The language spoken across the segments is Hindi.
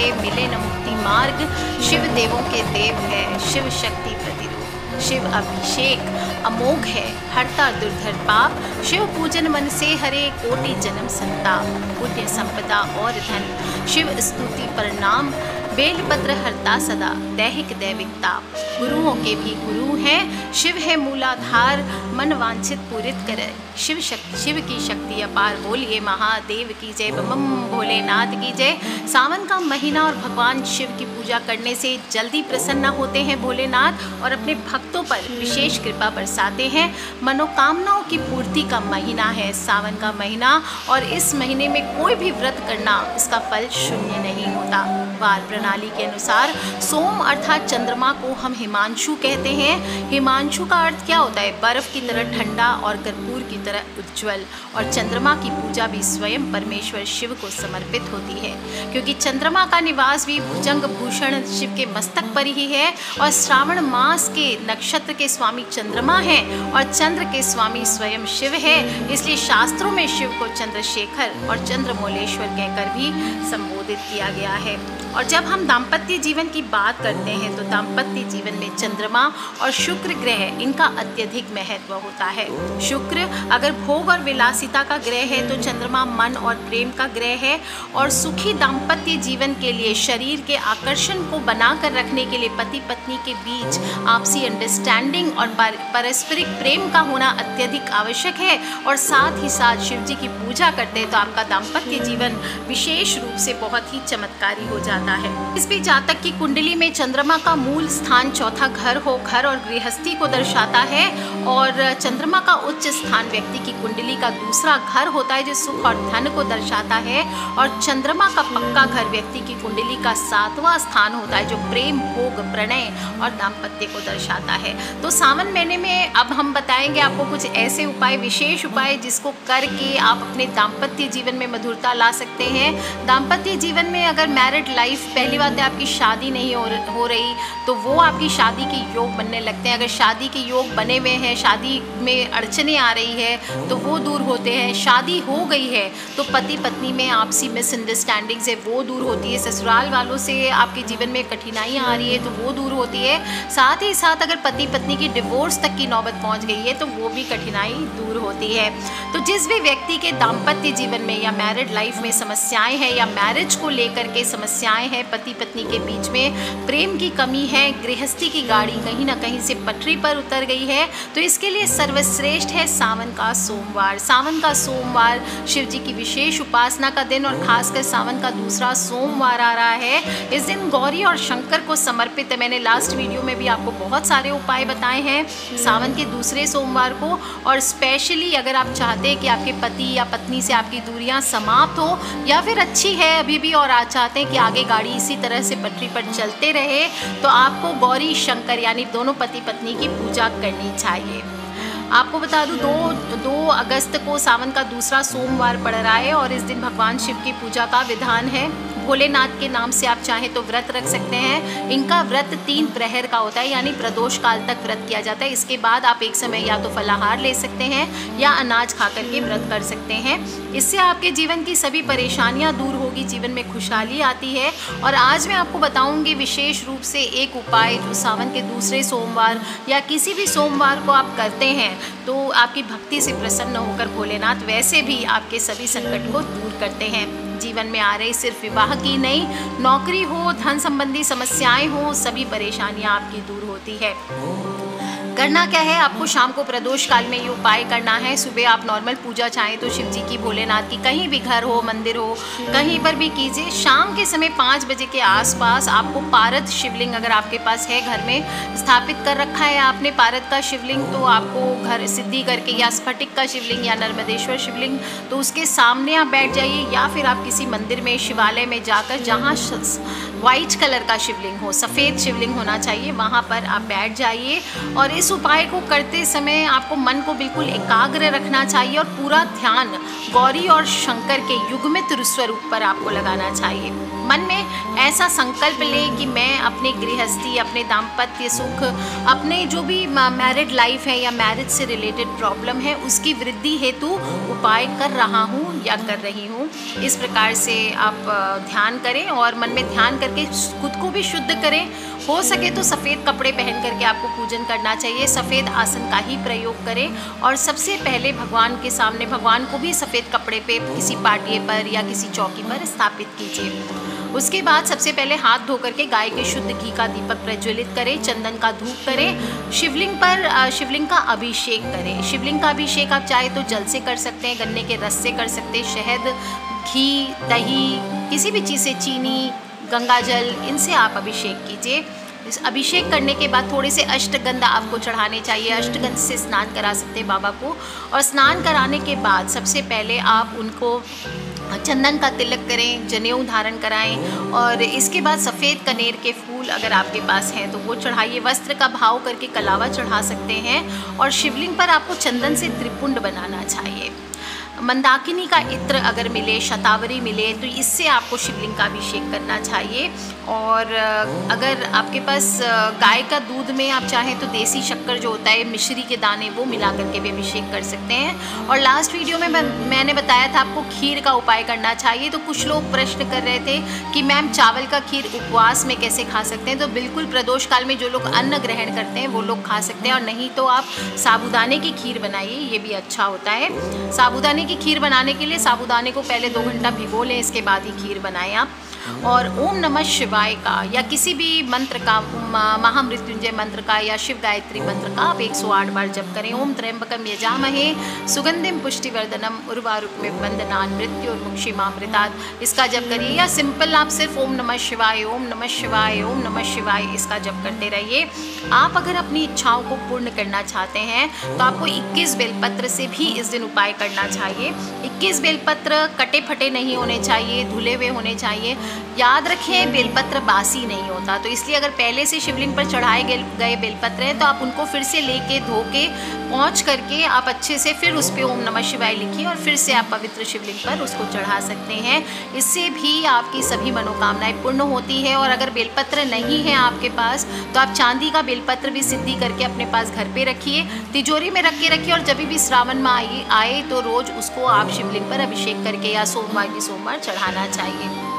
के मिले न मुक्ति मार्ग। शिव देवों के देव है, शिव शक्ति प्रतिरूप। शिव अभिषेक अमोघ है, हरता दुर्धर पाप। शिव पूजन मन से हरे, कोटि जन्म संताप। पुण्य संपदा और धन, शिव स्तुति प्रणाम। बेलपत्र हरता सदा, दैहिक दैविक ताप। गुरुओं के भी गुरु हैं, शिव है मूलाधार। मन वांछित पूरित करे, शिव की शक्ति अपार। बोलिए महादेव की जय, बम भोलेनाथ की जय। सावन का महीना और भगवान शिव की पूजा करने से जल्दी प्रसन्न होते हैं भोलेनाथ और अपने भक्तों पर विशेष कृपा बरसाते हैं। मनोकामनाओं की पूर्ति का महीना है सावन का महीना, और इस महीने में कोई भी व्रत करना इसका फल शून्य नहीं होता। वार प्रणाली के अनुसार सोम अर्थात चंद्रमा को हम हिमांशु कहते हैं। हिमांशु का अर्थ क्या होता है? बर्फ की तरह ठंडा और कर्पूर की तरह उज्ज्वल। और चंद्रमा की पूजा भी स्वयं परमेश्वर शिव को समर्पित होती है, क्योंकि चंद्रमा का निवास भी भुजंग भूषण शिव के मस्तक पर ही है। और श्रावण मास के नक्षत्र के स्वामी चंद्रमा हैं और चंद्र के स्वामी स्वयं शिव है। इसलिए शास्त्रों में शिव को चंद्रशेखर और चंद्रमौलेश्वर कहकर भी संबोधित किया गया है। और जब हम दाम्पत्य जीवन की बात करते हैं तो दाम्पत्य जीवन में चंद्रमा और शुक्र ग्रह इनका अत्यधिक महत्व होता है। शुक्र अगर भोग और विलासिता का ग्रह है तो चंद्रमा मन और प्रेम का ग्रह है। और सुखी दाम्पत्य जीवन के लिए शरीर के आकर्षण को बनाकर रखने के लिए पति पत्नी के बीच आपसी अंडरस्टैंडिंग और पारस्परिक प्रेम का होना अत्यधिक आवश्यक है। और साथ ही साथ शिव जी की पूजा करते हैं तो आपका दाम्पत्य जीवन विशेष रूप से बहुत ही चमत्कारी हो जाता है। इस भी जातक की कुंडली में चंद्रमा का मूल स्थान चौथा घर हो, घर और गृहस्थी को दर्शाता है। और चंद्रमा का उच्च स्थान व्यक्ति की कुंडली का दूसरा घर होता है जो सुख और धन को दर्शाता है। और चंद्रमा का पक्का घर व्यक्ति की कुंडली का 7वां स्थान होता है जो प्रेम, भोग, प्रणय और दाम्पत्य को दर्शाता है। तो सावन महीने में अब हम बताएंगे आपको कुछ ऐसे उपाय, विशेष उपाय जिसको करके आप अपने दाम्पत्य जीवन में मधुरता ला सकते हैं। दाम्पत्य जीवन में अगर मैरिड लाइफ, पहली बात है आपकी शादी नहीं हो रही तो वो आपकी शादी के योग बनने लगते हैं। अगर शादी के योग बने हुए हैं, शादी में अड़चने आ रही है तो वो दूर होते हैं। शादी हो गई है तो पति पत्नी में आपसी मिसअंडरस्टैंडिंग्स है वो दूर होती है। ससुराल वालों से आपके जीवन में कठिनाइयाँ आ रही है तो वो दूर होती है। साथ ही साथ अगर पति पत्नी की डिवोर्स तक की नौबत पहुँच गई है तो वो भी कठिनाई दूर होती है। तो जिस भी व्यक्ति के दाम्पत्य जीवन में या मैरिड लाइफ में समस्याएं हैं या मैरिज को लेकर के समस्याएं हैं, पति पत्नी के बीच में प्रेम की कमी है, गृहस्थी की गाड़ी कहीं ना कहीं से पटरी पर उतर गई है, तो इसके लिए सर्वश्रेष्ठ है सावन का सोमवार। सावन का सोमवार शिव जी की विशेष उपासना का दिन और खासकर सावन का दूसरा सोमवार आ रहा है। इस दिन गौरी और शंकर को समर्पित है। मैंने लास्ट वीडियो में भी आपको बहुत सारे उपाय बताए हैं सावन के दूसरे सोमवार को। और स्पेशली अगर आप चाहते हैं कि आपके पति या पत्नी से आपकी दूरियां समाप्त हो या फिर अच्छी है अभी भी और आप चाहते हैं कि आगे गाड़ी इसी तरह से पटरी पर चलते रहे, तो आपको गौरी शंकर यानी दोनों पति पत्नी की पूजा करनी चाहिए। आपको बता दूं 2 अगस्त को सावन का दूसरा सोमवार पड़ रहा है और इस दिन भगवान शिव की पूजा का विधान है। भोलेनाथ के नाम से आप चाहें तो व्रत रख सकते हैं। इनका व्रत 3 प्रहर का होता है यानी प्रदोष काल तक व्रत किया जाता है। इसके बाद आप एक समय या तो फलाहार ले सकते हैं या अनाज खा करके व्रत कर सकते हैं। इससे आपके जीवन की सभी परेशानियां दूर होगी, जीवन में खुशहाली आती है। और आज मैं आपको बताऊंगी विशेष रूप से एक उपाय जो सावन के दूसरे सोमवार या किसी भी सोमवार को आप करते हैं तो आपकी भक्ति से प्रसन्न होकर भोलेनाथ वैसे भी आपके सभी संकट को दूर करते हैं। जीवन में आ रही सिर्फ विवाह की नहीं, नौकरी हो, धन संबंधी समस्याएं हो, सभी परेशानियां आपकी दूर होती है। करना क्या है, आपको शाम को प्रदोष काल में ये उपाय करना है। सुबह आप नॉर्मल पूजा चाहें तो शिव जी की, भोलेनाथ की, कहीं भी घर हो, मंदिर हो, कहीं पर भी कीजिए। शाम के समय 5 बजे के आसपास आपको पारद शिवलिंग अगर आपके पास है घर में स्थापित कर रखा है आपने पारद का शिवलिंग, तो आपको घर सिद्धि करके या स्फटिक का शिवलिंग या नर्मदेश्वर शिवलिंग, तो उसके सामने आप बैठ जाइए या फिर आप किसी मंदिर में, शिवालय में जाकर जहाँ वाइट कलर का शिवलिंग हो, सफ़ेद शिवलिंग होना चाहिए, वहाँ पर आप बैठ जाइए। और इस इस उपाय को करते समय आपको मन को बिल्कुल एकाग्र रखना चाहिए और पूरा ध्यान गौरी और शंकर के युग्मित स्वरूप पर आपको लगाना चाहिए। मन में ऐसा संकल्प लें कि मैं अपने गृहस्थी, अपने दाम्पत्य सुख, अपने जो भी मैरिड लाइफ है या मैरिज से रिलेटेड प्रॉब्लम है उसकी वृद्धि हेतु उपाय कर रहा हूँ या कर रही हूँ। इस प्रकार से आप ध्यान करें और मन में ध्यान करके खुद को भी शुद्ध करें। हो सके तो सफ़ेद कपड़े पहन करके आपको पूजन करना चाहिए, सफ़ेद आसन का ही प्रयोग करें और सबसे पहले भगवान के सामने भगवान को भी सफ़ेद कपड़े पे किसी पाटिये पर या किसी चौकी पर स्थापित कीजिए। उसके बाद सबसे पहले हाथ धो करके गाय के शुद्ध घी का दीपक प्रज्वलित करें, चंदन का धूप करें, शिवलिंग का अभिषेक करें। शिवलिंग का अभिषेक आप चाहे तो जल से कर सकते हैं, गन्ने के रस से कर सकते हैं, शहद, घी, दही, किसी भी चीज़ से, चीनी, गंगाजल, इनसे आप अभिषेक कीजिए। इस अभिषेक करने के बाद थोड़े से अष्टगंध आपको चढ़ाने चाहिए। अष्टगंध से स्नान करा सकते हैं बाबा को। और स्नान कराने के बाद सबसे पहले आप उनको चंदन का तिलक करें, जनेऊ धारण कराएं और इसके बाद सफ़ेद कनेर के फूल अगर आपके पास हैं तो वो चढ़ाइए। वस्त्र का भाव करके कलावा चढ़ा सकते हैं और शिवलिंग पर आपको चंदन से त्रिपुंड बनाना चाहिए। मंदाकिनी का इत्र अगर मिले, शतावरी मिले तो इससे आपको शिवलिंग का अभिषेक करना चाहिए। और अगर आपके पास गाय का दूध में आप चाहें तो देसी शक्कर जो होता है, मिश्री के दाने, वो मिला करके भी अभिषेक कर सकते हैं। और लास्ट वीडियो में मैंने बताया था आपको खीर का उपाय करना चाहिए। तो कुछ लोग प्रश्न कर रहे थे कि मैम चावल का खीर उपवास में कैसे खा सकते हैं। तो बिल्कुल प्रदोष काल में जो लोग अन्न ग्रहण करते हैं वो लोग खा सकते हैं, और नहीं तो आप साबूदाने की खीर बनाइए, ये भी अच्छा होता है। साबूदाने की खीर बनाने के लिए साबूदाने को पहले 2 घंटा भिगो लें, इसके बाद ही खीर बनाएं आप। और ओम नमः शिवाय का या किसी भी मंत्र का, महामृत्युंजय मंत्र का या शिव गायत्री मंत्र का आप 108 बार जप करें। ओम त्र्यंबकम यजामहे सुगंधिम पुष्टिवर्धनम उर्वारुकमिव बंधनान् मृत्योर्मुक्षीमामृतात्, इसका जप करिए। या सिंपल आप सिर्फ ओम नमः शिवाय, ओम नमः शिवाय, ओम नमः शिवाय इसका जप करते रहिए। आप अगर अपनी इच्छाओं को पूर्ण करना चाहते हैं तो आपको 21 बेलपत्र से भी इस दिन उपाय करना चाहिए। 21 बेलपत्र कटे फटे नहीं होने चाहिए, धुले हुए होने चाहिए। याद रखें बेलपत्र बासी नहीं होता, तो इसलिए अगर पहले से शिवलिंग पर चढ़ाए गए बेलपत्र हैं तो आप उनको फिर से लेके धो के पहुँच करके आप अच्छे से फिर उस पर ओम नमः शिवाय लिखिए और फिर से आप पवित्र शिवलिंग पर उसको चढ़ा सकते हैं। इससे भी आपकी सभी मनोकामनाएं पूर्ण होती है। और अगर बेलपत्र नहीं है आपके पास तो आप चांदी का बेलपत्र भी सिद्धि करके अपने पास घर पे रखिए, तिजोरी में रख के रखिए, और जब भी श्रावण में आए तो रोज़ उसको आप शिवलिंग पर अभिषेक करके या सोमवार चढ़ाना चाहिए।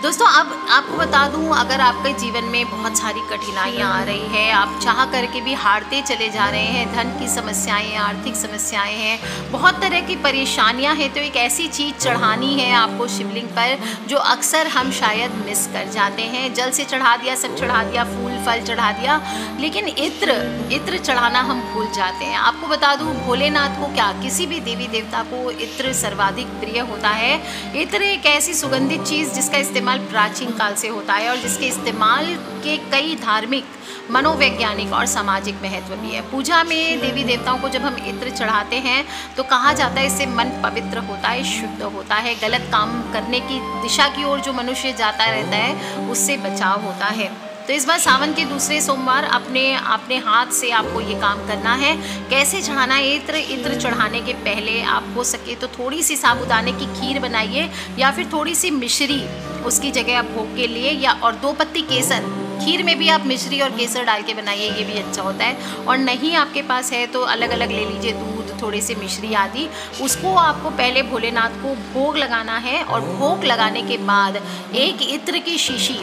दोस्तों अब आपको बता दूं, अगर आपके जीवन में बहुत सारी कठिनाइयां आ रही है, आप चाह करके भी हारते चले जा रहे हैं, धन की समस्याएं हैं, आर्थिक समस्याएं हैं, बहुत तरह की परेशानियां हैं, तो एक ऐसी चीज़ चढ़ानी है आपको शिवलिंग पर जो अक्सर हम शायद मिस कर जाते हैं। जल से चढ़ा दिया, सब चढ़ा दिया, फूल फल चढ़ा दिया, लेकिन इत्र चढ़ाना हम भूल जाते हैं। आपको बता दूँ, भोलेनाथ को क्या, किसी भी देवी देवता को इत्र सर्वाधिक प्रिय होता है। इत्र एक ऐसी सुगंधित चीज़ जिसका इस्तेमाल प्राचीन काल से होता है और जिसके इस्तेमाल के कई धार्मिक, मनोवैज्ञानिक और सामाजिक महत्व भी है। पूजा में देवी देवताओं को जब हम इत्र चढ़ाते हैं तो कहा जाता है इससे मन पवित्र होता है, शुद्ध होता है, गलत काम करने की दिशा की ओर जो मनुष्य जाता रहता है उससे बचाव होता है। तो इस बार सावन के दूसरे सोमवार अपने हाथ से आपको ये काम करना है। कैसे चढ़ाना है इत्र चढ़ाने के पहले आप हो सके तो थोड़ी सी साबूदाने की खीर बनाइए या फिर थोड़ी सी मिश्री उसकी जगह आप भोग के लिए, या और 2 पत्ती केसर, खीर में भी आप मिश्री और केसर डाल के बनाइए, ये भी अच्छा होता है। और नहीं आपके पास है तो अलग अलग ले लीजिए, दूध, थोड़े से मिश्री आदि। उसको आपको पहले भोलेनाथ को भोग लगाना है और भोग लगाने के बाद एक इत्र की शीशी,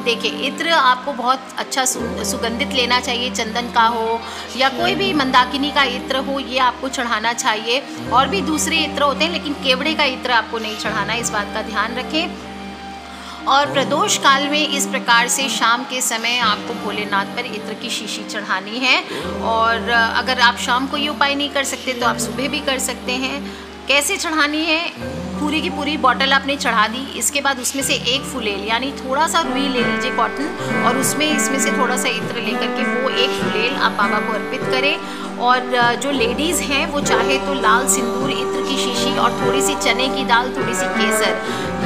देखिए इत्र आपको बहुत अच्छा सुगंधित लेना चाहिए, चंदन का हो या कोई भी मंदाकिनी का इत्र हो, ये आपको चढ़ाना चाहिए। और भी दूसरे इत्र होते हैं लेकिन केवड़े का इत्र आपको नहीं चढ़ाना, इस बात का ध्यान रखें। और प्रदोष काल में इस प्रकार से शाम के समय आपको भोलेनाथ पर इत्र की शीशी चढ़ानी है। और अगर आप शाम को ये उपाय नहीं कर सकते तो आप सुबह भी कर सकते हैं। कैसे चढ़ानी है, पूरी की पूरी बॉटल आपने चढ़ा दी, इसके बाद उसमें से एक फुलेल यानी थोड़ा सा रुई ले लीजिए कॉटन, और इसमें से थोड़ा सा इत्र लेकर के वो एक फुलेल आप बाबा को अर्पित करें। और जो लेडीज़ हैं वो चाहे तो लाल सिंदूर, इत्र की शीशी और थोड़ी सी चने की दाल, थोड़ी सी केसर,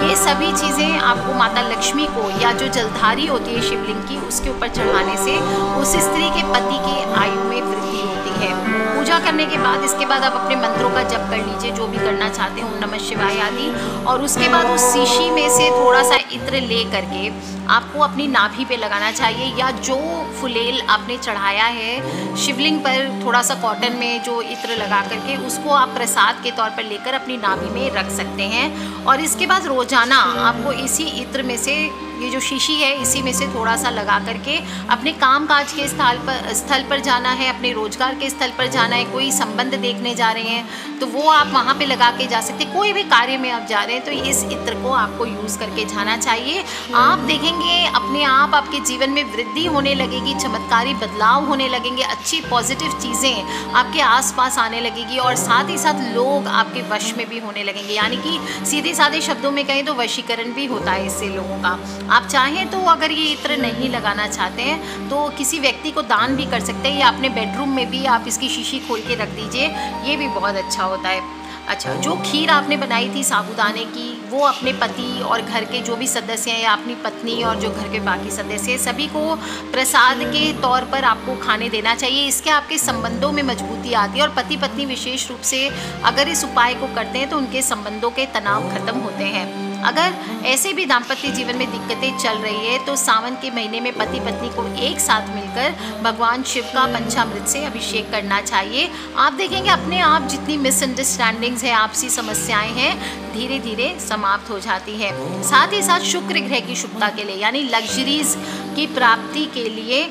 ये सभी चीज़ें आपको माता लक्ष्मी को या जो जलधारी होती है शिवलिंग की उसके ऊपर चढ़ाने से उस स्त्री के पति की आयु में वृद्धि होती है। पूजा करने के बाद इसके बाद आप अपने मंत्रों का जप कर लीजिए, जो भी करना चाहते हैं, ओम नमः शिवाय आदि। और उसके बाद उस शीशी में से थोड़ा सा इत्र ले करके आपको अपनी नाभि पे लगाना चाहिए, या जो फुलेल आपने चढ़ाया है शिवलिंग पर थोड़ा सा कॉटन में जो इत्र लगा करके उसको आप प्रसाद के तौर पर लेकर अपनी नाभि में रख सकते हैं। और इसके बाद रोजाना आपको इसी इत्र में से, ये जो शीशी है इसी में से थोड़ा सा लगा करके अपने काम काज के स्थल पर जाना है, अपने रोजगार के स्थल पर जाना है, कोई संबंध देखने जा रहे हैं तो वो आप वहाँ पे लगा के जा सकते हैं। कोई भी कार्य में आप जा रहे हैं तो इस इत्र को आपको यूज़ करके जाना चाहिए। आप देखेंगे अपने आप आपके जीवन में वृद्धि होने लगेगी, चमत्कारी बदलाव होने लगेंगे, अच्छी पॉजिटिव चीज़ें आपके आसपास आने लगेगी और साथ ही साथ लोग आपके वश में भी होने लगेंगे। यानी कि सीधे साधे शब्दों में कहें तो वशीकरण भी होता है इससे लोगों का। आप चाहें तो अगर ये इत्र नहीं लगाना चाहते हैं तो किसी व्यक्ति को दान भी कर सकते हैं, या अपने बेडरूम में भी आप इसकी शीशी खोल के रख दीजिए, ये भी बहुत अच्छा होता है। अच्छा, जो खीर आपने बनाई थी साबूदाने की, वो अपने पति और घर के जो भी सदस्य हैं या अपनी पत्नी और जो घर के बाकी सदस्य हैं सभी को प्रसाद के तौर पर आपको खाने देना चाहिए। इसके आपके संबंधों में मजबूती आती है और पति पत्नी विशेष रूप से अगर इस उपाय को करते हैं तो उनके संबंधों के तनाव खत्म होते हैं। अगर ऐसे भी दाम्पत्य जीवन में दिक्कतें चल रही है तो सावन के महीने में पति पत्नी को एक साथ मिलकर भगवान शिव का पंचामृत से अभिषेक करना चाहिए। आप देखेंगे अपने आप जितनी मिसअंडरस्टैंडिंग्स हैं, आपसी समस्याएं हैं, धीरे धीरे समाप्त हो जाती है। साथ ही साथ शुक्र ग्रह की शुभता के लिए यानी लग्जरीज की प्राप्ति के लिए,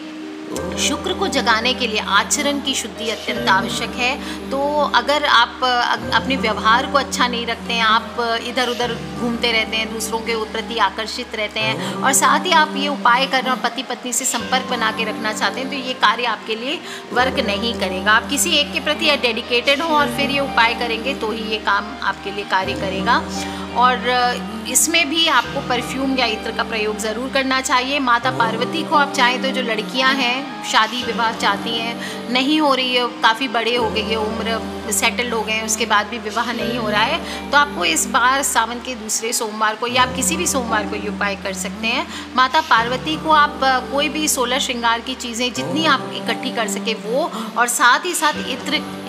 शुक्र को जगाने के लिए आचरण की शुद्धि अत्यंत आवश्यक है। तो अगर आप अपने व्यवहार को अच्छा नहीं रखते हैं, आप इधर उधर घूमते रहते हैं, दूसरों के प्रति आकर्षित रहते हैं और साथ ही आप ये उपाय कर रहे हैं और पति पत्नी से संपर्क बना के रखना चाहते हैं तो ये कार्य आपके लिए वर्क नहीं करेगा। आप किसी एक के प्रति डेडिकेटेड हो और फिर ये उपाय करेंगे तो ही ये काम आपके लिए कार्य करेगा। और इसमें भी आपको परफ्यूम या इत्र का प्रयोग ज़रूर करना चाहिए। माता पार्वती को आप चाहें तो, जो लड़कियां हैं शादी विवाह चाहती हैं, नहीं हो रही है, काफ़ी बड़े हो गई है, उम्र सेटल्ड हो गए हैं, उसके बाद भी विवाह नहीं हो रहा है, तो आपको इस बार सावन के दूसरे सोमवार को या आप किसी भी सोमवार को ये उपाय कर सकते हैं। माता पार्वती को आप कोई भी 16 श्रृंगार की चीज़ें जितनी आप इकट्ठी कर सके वो, और साथ ही साथ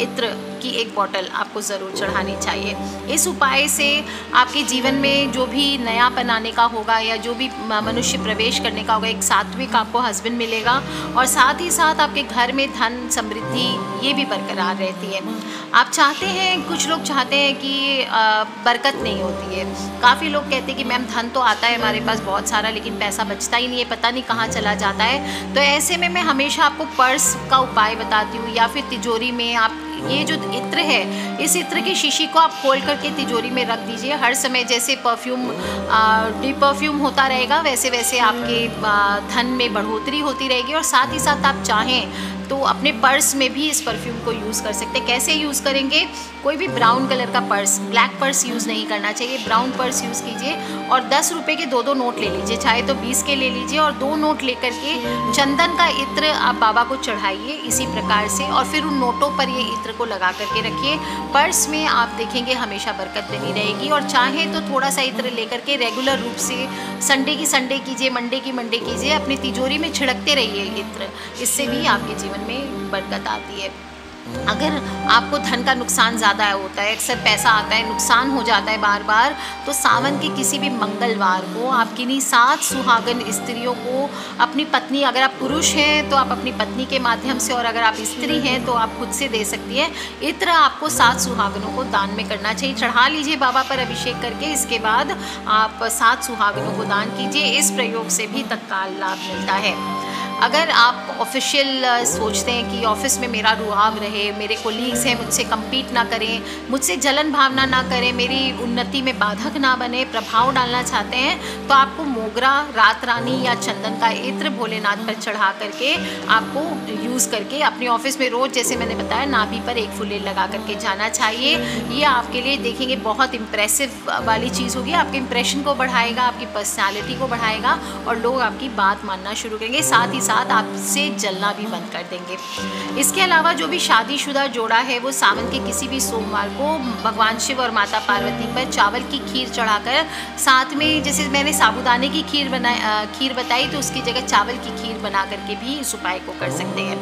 इत्र की एक बॉटल आपको ज़रूर चढ़ानी चाहिए। इस उपाय से आपके जीवन में जो भी नयापन आने का होगा या जो भी मनुष्य प्रवेश करने का होगा, एक सात्विक आपको हस्बैंड मिलेगा और साथ ही साथ आपके घर में धन समृद्धि ये भी बरकरार रहती है। आप चाहते हैं, कुछ लोग चाहते हैं कि बरकत नहीं होती है। काफ़ी लोग कहते हैं कि मैम धन तो आता है हमारे पास बहुत सारा, लेकिन पैसा बचता ही नहीं है, पता नहीं कहाँ चला जाता है। तो ऐसे में मैं हमेशा आपको पर्स का उपाय बताती हूँ, या फिर तिजोरी में आप ये जो इत्र है, इस इत्र की शीशी को आप खोल करके तिजोरी में रख दीजिए। हर समय जैसे परफ्यूम परफ्यूम होता रहेगा वैसे वैसे आपके धन में बढ़ोतरी होती रहेगी। और साथ ही साथ आप चाहें तो अपने पर्स में भी इस परफ्यूम को यूज़ कर सकते हैं। कैसे यूज़ करेंगे? कोई भी ब्राउन कलर का पर्स, ब्लैक पर्स यूज़ नहीं करना चाहिए, ब्राउन पर्स यूज़ कीजिए और 10 रुपये के 2 नोट ले लीजिए, चाहे तो 20 के ले लीजिए, और 2 नोट लेकर के चंदन का इत्र आप बाबा को चढ़ाइए इसी प्रकार से, और फिर उन नोटों पर ये इत्र को लगा करके रखिए। पर्स में आप देखेंगे हमेशा बरकत बनी रहेगी। और चाहे तो थोड़ा सा इत्र लेकर के रेगुलर रूप से संडे की संडे कीजिए, मंडे की मंडे कीजिए, अपनी तिजोरी में छिड़कते रहिए इत्र, इससे भी आपके जीवन में बरकत आती है। अगर आपको धन का नुकसान ज़्यादा होता है, अक्सर पैसा आता है नुकसान हो जाता है बार बार, तो सावन के किसी भी मंगलवार को आप किन्हीं 7 सुहागन स्त्रियों को, अपनी पत्नी, अगर आप पुरुष हैं तो आप अपनी पत्नी के माध्यम से, और अगर आप स्त्री हैं तो आप खुद से दे सकती है। इत्र आपको 7 सुहागनों को दान में करना चाहिए। चढ़ा लीजिए बाबा पर अभिषेक करके, इसके बाद आप 7 सुहागनों को दान कीजिए। इस प्रयोग से भी तत्काल लाभ मिलता है। अगर आप ऑफिशियल सोचते हैं कि ऑफिस में मेरा रुआब रहे, मेरे कोलीग्स हैं मुझसे कम्पीट ना करें, मुझसे जलन भावना ना करें, मेरी उन्नति में बाधक ना बने, प्रभाव डालना चाहते हैं, तो आपको मोगरा, रात रानी या चंदन का इत्र भोलेनाथ पर चढ़ा करके आपको यूज़ करके अपने ऑफिस में रोज़, जैसे मैंने बताया, नाभि पर एक फुलेल लगा करके जाना चाहिए। ये आपके लिए देखेंगे बहुत इम्प्रेसिव वाली चीज़ होगी, आपके इंप्रेशन को बढ़ाएगा, आपकी पर्सनैलिटी को बढ़ाएगा और लोग आपकी बात मानना शुरू करेंगे। साथ ही साथ आपसे जलना भी बंद कर देंगे। इसके अलावा जो भी शादीशुदा जोड़ा है वो सावन के किसी भी सोमवार को भगवान शिव और माता पार्वती पर चावल की खीर चढ़ाकर, साथ में जैसे मैंने साबूदाने की खीर बताई तो उसकी जगह चावल की खीर बना करके भी इस उपाय को कर सकते हैं।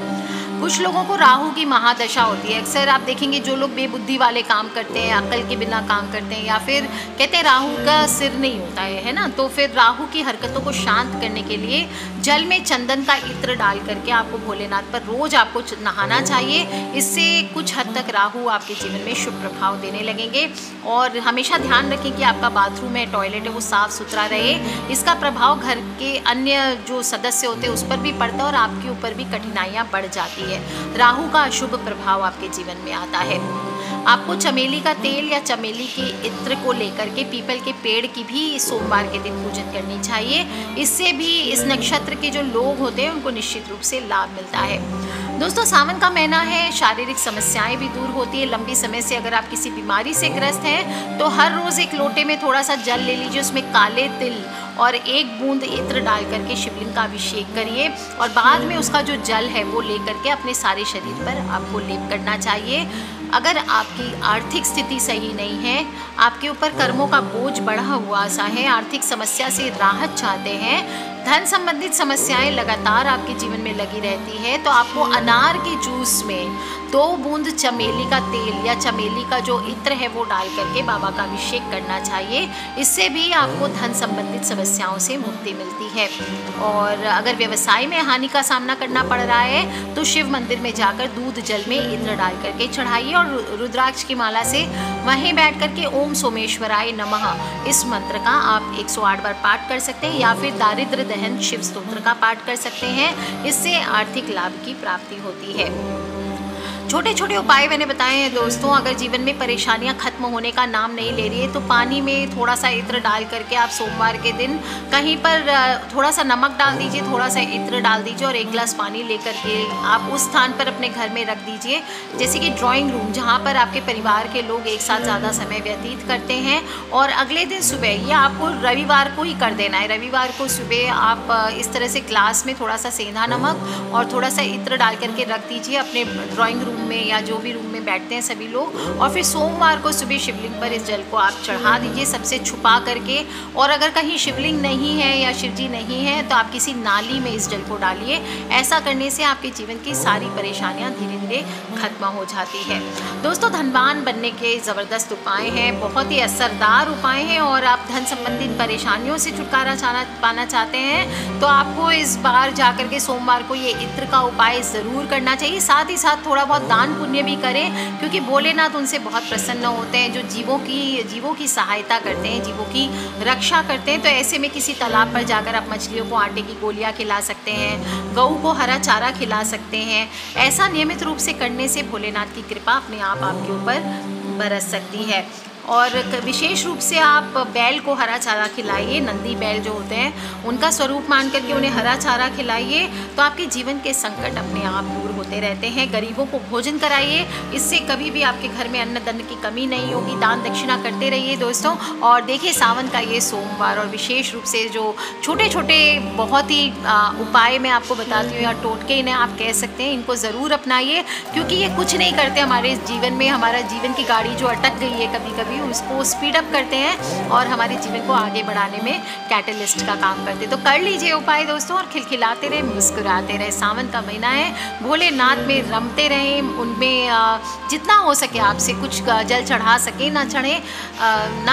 कुछ लोगों को राहु की महादशा होती है। अक्सर आप देखेंगे जो लोग बेबुद्धि वाले काम करते हैं, अक्ल के बिना काम करते हैं, या फिर कहते हैं राहु का सिर नहीं होता है ना, तो फिर राहु की हरकतों को शांत करने के लिए जल में चंदन का इत्र डाल करके आपको भोलेनाथ पर रोज आपको नहाना चाहिए। इससे कुछ हद तक राहु आपके जीवन में शुभ प्रभाव देने लगेंगे। और हमेशा ध्यान रखें कि आपका बाथरूम है, टॉयलेट है, वो साफ सुथरा रहे। इसका प्रभाव घर के अन्य जो सदस्य होते हैं उस पर भी पड़ता है और आपके ऊपर भी कठिनाइयाँ बढ़ जाती है। राहु का अशुभ प्रभाव आपके जीवन में आता है। आपको चमेली का तेल या चमेली के इत्र को लेकर के पीपल के पेड़ की भी सोमवार के दिन पूजन करनी चाहिए। इससे भी इस नक्षत्र के जो लोग होते हैं उनको निश्चित रूप से लाभ मिलता है। दोस्तों, सावन का महीना है, शारीरिक समस्याएं भी दूर होती है। लंबी समय से अगर आप किसी बीमारी से ग्रस्त हैं तो हर रोज़ एक लोटे में थोड़ा सा जल ले लीजिए, उसमें काले तिल और 1 बूंद इत्र डाल करके शिवलिंग का अभिषेक करिए और बाद में उसका जो जल है वो ले करके अपने सारे शरीर पर आपको लेप करना चाहिए। अगर आपकी आर्थिक स्थिति सही नहीं है, आपके ऊपर कर्मों का बोझ बढ़ा हुआ सा है, आर्थिक समस्या से राहत चाहते हैं, धन संबंधित समस्याएं लगातार आपके जीवन में लगी रहती है, तो आपको अनार के जूस में 2 बूंद चमेली का तेल या चमेली का जो इत्र है वो डाल करके बाबा का अभिषेक करना चाहिए। इससे भी आपको धन संबंधित समस्याओं से मुक्ति मिलती है। और अगर व्यवसाय में हानि का सामना करना पड़ रहा है तो शिव मंदिर में जाकर दूध जल में इत्र डाल करके चढ़ाइए और रुद्राक्ष की माला से वहीं बैठ करके ओम सोमेश्वराय नमः इस मंत्र का आप 108 बार पाठ कर सकते हैं, या फिर दारिद्र्य दहन शिव स्तोत्र का पाठ कर सकते हैं। इससे आर्थिक लाभ की प्राप्ति होती है। छोटे छोटे उपाय मैंने बताए हैं दोस्तों। अगर जीवन में परेशानियां खत्म होने का नाम नहीं ले रही है तो पानी में थोड़ा सा इत्र डाल करके आप सोमवार के दिन कहीं पर थोड़ा सा नमक डाल दीजिए, थोड़ा सा इत्र डाल दीजिए और 1 गिलास पानी लेकर के आप उस स्थान पर अपने घर में रख दीजिए, जैसे कि ड्राइंग रूम, जहाँ पर आपके परिवार के लोग एक साथ ज़्यादा समय व्यतीत करते हैं। और अगले दिन सुबह, ये आपको रविवार को ही कर देना है, रविवार को सुबह आप इस तरह से ग्लास में थोड़ा सा सेंधा नमक और थोड़ा सा इत्र डाल करके रख दीजिए अपने ड्राइंग रूम में या जो भी रूम में बैठते हैं सभी लोग। और फिर सोमवार को सुबह शिवलिंग पर इस जल को आप चढ़ा दीजिए सबसे छुपा करके। और अगर कहीं शिवलिंग नहीं है या शिवजी नहीं है तो आप किसी नाली में इस जल को डालिए। ऐसा करने से आपके जीवन की सारी परेशानियां धीरे धीरे खत्म हो जाती है। दोस्तों, धनवान बनने के ज़बरदस्त उपाय हैं, बहुत ही असरदार उपाय हैं। और आप धन संबंधित परेशानियों से छुटकारा पाना चाहते हैं तो आपको इस बार जाकर के सोमवार को ये इत्र का उपाय ज़रूर करना चाहिए। साथ ही साथ थोड़ा बहुत दान पुण्य भी करें, क्योंकि भोलेनाथ उनसे बहुत प्रसन्न होते हैं जो जीवों की सहायता करते हैं, जीवों की रक्षा करते हैं। तो ऐसे में किसी तालाब पर जाकर आप मछलियों को आटे की गोलियां खिला सकते हैं, गऊ को हरा चारा खिला सकते हैं। ऐसा नियमित रूप से करने से भोलेनाथ की कृपा अपने आप आपके ऊपर बरस सकती है। और विशेष रूप से आप बैल को हरा चारा खिलाइए, नंदी बैल जो होते हैं उनका स्वरूप मान करके उन्हें हरा चारा खिलाइए, तो आपके जीवन के संकट अपने आप दूर होते रहते हैं। गरीबों को भोजन कराइए, इससे कभी भी आपके घर में अन्न धन की कमी नहीं होगी। दान दक्षिणा करते रहिए दोस्तों। और देखिए, सावन का ये सोमवार और विशेष रूप से जो छोटे छोटे बहुत ही उपाय मैं आपको बताती हूँ या टोटके इन्हें आप कह सकते हैं, इनको ज़रूर अपनाइए, क्योंकि ये कुछ नहीं करते हमारे जीवन में। हमारा जीवन की गाड़ी जो अटक गई है कभी कभी, उसको स्पीड अप करते हैं और हमारे जीवन को आगे बढ़ाने में कैटलिस्ट का काम करते हैं। तो कर लीजिए उपाय दोस्तों और खिलखिलाते रहे, मुस्कुराते रहे। सावन का महीना है, भोलेनाथ में रमते रहें, उनमें जितना हो सके आपसे कुछ जल चढ़ा सके ना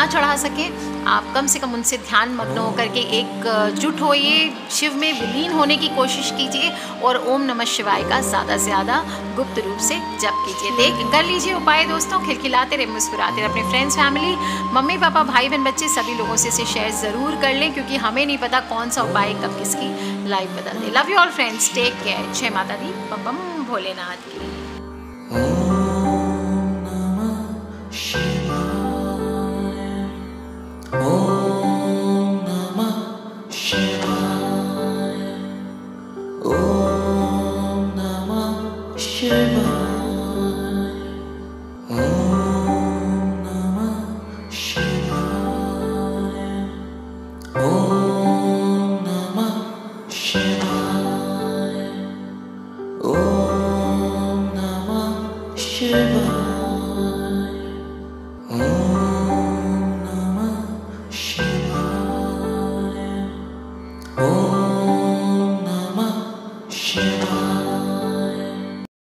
चढ़ा सके, आप कम से कम उनसे ध्यान मग्न होकर के एकजुट होइए, शिव में विलीन होने की कोशिश कीजिए और ओम नमः शिवाय का ज़्यादा से ज़्यादा गुप्त रूप से जप कीजिए। कर लीजिए उपाय दोस्तों, खिलखिलाते रहे, मुस्कुराते रहे। अपने फ्रेंड्स, फैमिली, मम्मी पापा, भाई बहन, बच्चे सभी लोगों से इसे शेयर ज़रूर कर लें, क्योंकि हमें नहीं पता कौन सा उपाय कब किसकी लाइफ बदल दे। Love you all friends, take care. जय माता दी, बम बम भोलेनाथ की।